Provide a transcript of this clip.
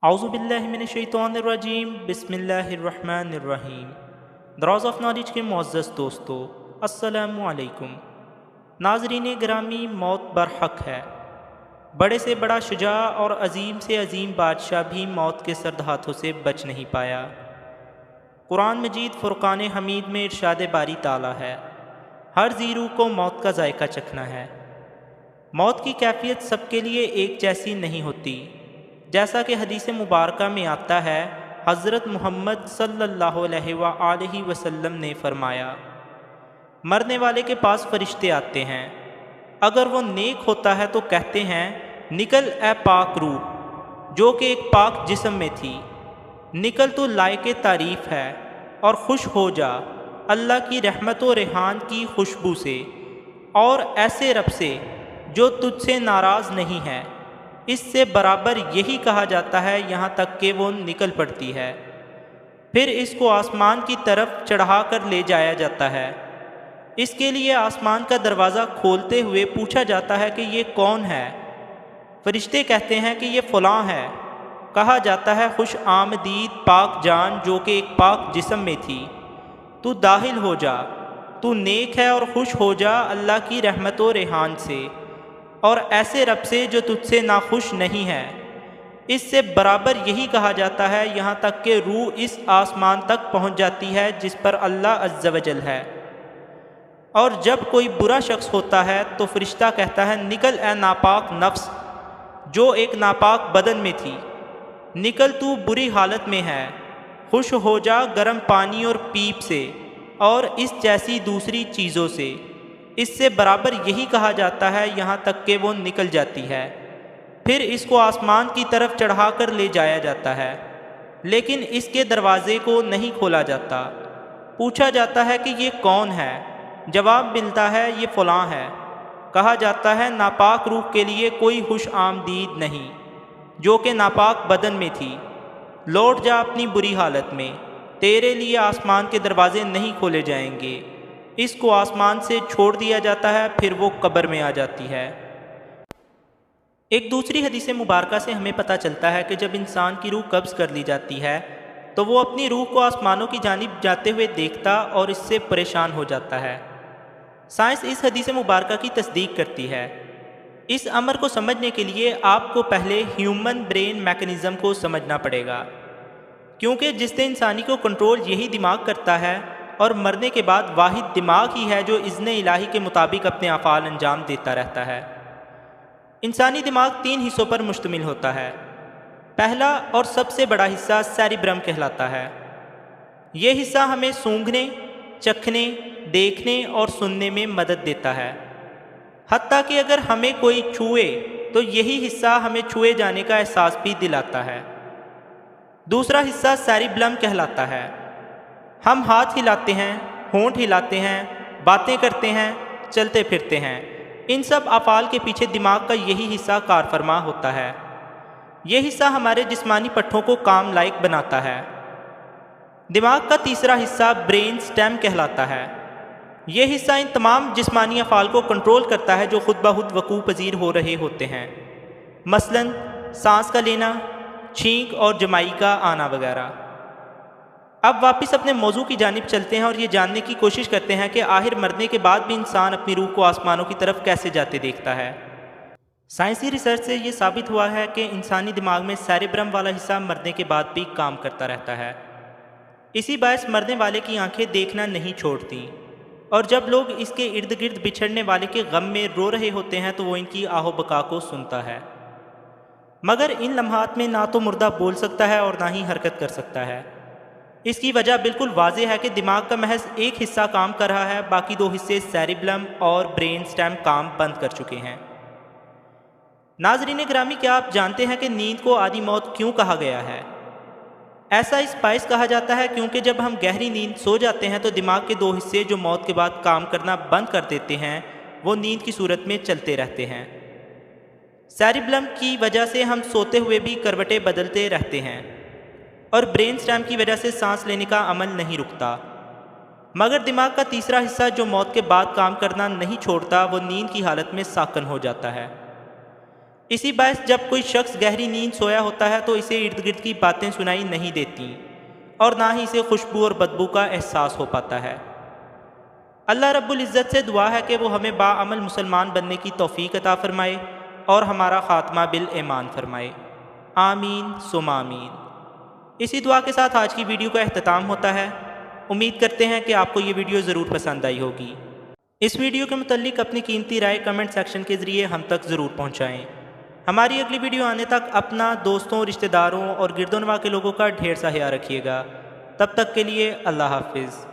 اعوذ باللہ من الشیطان الرجیم بسم اللہ الرحمن الرحیم۔ دراز آف نالج کے معزز دوستو، السلام علیکم۔ ناظرین گرامی، موت برحق ہے۔ بڑے سے بڑا شجاع اور عظیم سے عظیم بادشاہ بھی موت کے سرد ہاتھوں سے بچ نہیں پایا۔ قرآن مجید فرقان حمید میں ارشاد باری تعالیٰ ہے، ہر ذی روح کو موت کا ذائقہ چکھنا ہے۔ موت کی کیفیت سب کے لیے ایک جیسی نہیں ہوتی، جیسا کہ حدیث مبارکہ میں آتا ہے۔ حضرت محمد صلی اللہ علیہ وآلہ وسلم نے فرمایا، مرنے والے کے پاس فرشتے آتے ہیں، اگر وہ نیک ہوتا ہے تو کہتے ہیں نکل اے پاک روح جو کہ ایک پاک جسم میں تھی، نکل تو لائق تعریف ہے اور خوش ہو جا اللہ کی رحمت و ریحان کی خوشبو سے اور ایسے رب سے جو تجھ سے ناراض نہیں ہے۔ اس سے برابر یہی کہا جاتا ہے یہاں تک کہ وہ نکل پڑتی ہے، پھر اس کو آسمان کی طرف چڑھا کر لے جایا جاتا ہے۔ اس کے لیے آسمان کا دروازہ کھولتے ہوئے پوچھا جاتا ہے کہ یہ کون ہے؟ فرشتے کہتے ہیں کہ یہ فلاں ہے۔ کہا جاتا ہے خوش آمدید پاک جان جو کہ ایک پاک جسم میں تھی، تو داخل ہو جا، تو نیک ہے اور خوش ہو جا اللہ کی رحمت و ریحان سے اور ایسے رب سے جو تجھ سے ناخوش نہیں ہے۔ اس سے برابر یہی کہا جاتا ہے یہاں تک کہ روح اس آسمان تک پہنچ جاتی ہے جس پر اللہ عز و جل ہے۔ اور جب کوئی برا شخص ہوتا ہے تو فرشتہ کہتا ہے نکل اے ناپاک نفس جو ایک ناپاک بدن میں تھی، نکل تو بری حالت میں ہے، خوش ہو جا گرم پانی اور پیپ سے اور اس جیسی دوسری چیزوں سے۔ اس سے برابر یہی کہا جاتا ہے یہاں تک کہ وہ نکل جاتی ہے، پھر اس کو آسمان کی طرف چڑھا کر لے جایا جاتا ہے، لیکن اس کے دروازے کو نہیں کھولا جاتا۔ پوچھا جاتا ہے کہ یہ کون ہے؟ جواب ملتا ہے یہ فلاں ہے۔ کہا جاتا ہے ناپاک روح کے لیے کوئی خوش آمدید نہیں جو کہ ناپاک بدن میں تھی، لوٹ جا اپنی بری حالت میں، تیرے لیے آسمان کے دروازے نہیں کھولے جائیں گے۔ اس کو آسمان سے چھوڑ دیا جاتا ہے، پھر وہ قبر میں آ جاتی ہے۔ ایک دوسری حدیث مبارکہ سے ہمیں پتہ چلتا ہے کہ جب انسان کی روح قبض کر لی جاتی ہے تو وہ اپنی روح کو آسمانوں کی جانب جاتے ہوئے دیکھتا اور اس سے پریشان ہو جاتا ہے۔ سائنس اس حدیث مبارکہ کی تصدیق کرتی ہے۔ اس امر کو سمجھنے کے لیے آپ کو پہلے ہیومن برین میکانزم کو سمجھنا پڑے گا، کیونکہ جس سے انسانی کو کنٹرول یہی دماغ کرتا ہے اور مرنے کے بعد واحد دماغ ہی ہے جو اذن الہی کے مطابق اپنے افعال انجام دیتا رہتا ہے۔ انسانی دماغ 3 حصوں پر مشتمل ہوتا ہے۔ پہلا اور سب سے بڑا حصہ سیریبرم کہلاتا ہے۔ یہ حصہ ہمیں سونگھنے، چکھنے، دیکھنے اور سننے میں مدد دیتا ہے، حتیٰ کہ اگر ہمیں کوئی چھوئے تو یہی حصہ ہمیں چھوئے جانے کا احساس بھی دلاتا ہے۔ دوسرا حصہ سیریبلم کہلاتا ہے۔ ہم ہاتھ ہلاتے ہیں، ہونٹ ہلاتے ہیں، باتیں کرتے ہیں، چلتے پھرتے ہیں، ان سب افعال کے پیچھے دماغ کا یہی حصہ کار فرما ہوتا ہے۔ یہ حصہ ہمارے جسمانی پٹھوں کو کام لائق بناتا ہے۔ دماغ کا تیسرا حصہ برین سٹیم کہلاتا ہے۔ یہ حصہ ان تمام جسمانی افعال کو کنٹرول کرتا ہے جو خود بخود وقوع پذیر ہو رہے ہوتے ہیں، مثلاً سانس کا لینا، چھینک اور جمائی کا آنا وغیرہ۔ اب واپس اپنے موضوع کی جانب چلتے ہیں اور یہ جاننے کی کوشش کرتے ہیں کہ آخر مرنے کے بعد بھی انسان اپنی روح کو آسمانوں کی طرف کیسے جاتے دیکھتا ہے۔ سائنسی ریسرچ سے یہ ثابت ہوا ہے کہ انسانی دماغ میں سیریبرم والا حصہ مرنے کے بعد بھی کام کرتا رہتا ہے۔ اسی باعث مرنے والے کی آنکھیں دیکھنا نہیں چھوڑتی، اور جب لوگ اس کے ارد گرد بچھڑنے والے کے غم میں رو رہے ہوتے ہیں تو وہ ان کی آہ و بکا کو سنتا ہے، مگر ان لمحات میں نہ تو مردہ بول سکتا ہے اور نہ ہی حرکت کر سکتا ہے۔ اس کی وجہ بالکل واضح ہے کہ دماغ کا محض ایک حصہ کام کر رہا ہے، باقی 2 حصے سیریبلم اور برین سٹیم کام بند کر چکے ہیں۔ ناظرین گرامی، کیا آپ جانتے ہیں کہ نیند کو آدھی موت کیوں کہا گیا ہے؟ ایسا اس باعث کہا جاتا ہے کیونکہ جب ہم گہری نیند سو جاتے ہیں تو دماغ کے 2 حصے جو موت کے بعد کام کرنا بند کر دیتے ہیں وہ نیند کی صورت میں چلتے رہتے ہیں۔ سیریبلم کی وجہ سے ہم سوتے ہوئے بھی کروٹیں بدلتے رہتے ہیں، اور برین سٹیم کی وجہ سے سانس لینے کا عمل نہیں رکتا، مگر دماغ کا تیسرا حصہ جو موت کے بعد کام کرنا نہیں چھوڑتا وہ نیند کی حالت میں ساکن ہو جاتا ہے۔ اسی باعث جب کوئی شخص گہری نیند سویا ہوتا ہے تو اسے ارد گرد کی باتیں سنائی نہیں دیتی اور نہ ہی اسے خوشبو اور بدبو کا احساس ہو پاتا ہے۔ اللہ رب العزت سے دعا ہے کہ وہ ہمیں باعمل مسلمان بننے کی توفیق عطا فرمائے اور ہمارا خاتمہ بالایمان فرمائے، آمین ثم آمین۔ اسی دعا کے ساتھ آج کی ویڈیو کا اختتام ہوتا ہے۔ امید کرتے ہیں کہ آپ کو یہ ویڈیو ضرور پسند آئی ہوگی۔ اس ویڈیو کے متعلق اپنی قیمتی رائے کمنٹ سیکشن کے ذریعے ہم تک ضرور پہنچائیں۔ ہماری اگلی ویڈیو آنے تک اپنا، دوستوں، رشتہ داروں اور گرد و نواح کے لوگوں کا ڈھیر سا خیال رکھیے گا۔ تب تک کے لیے اللہ حافظ۔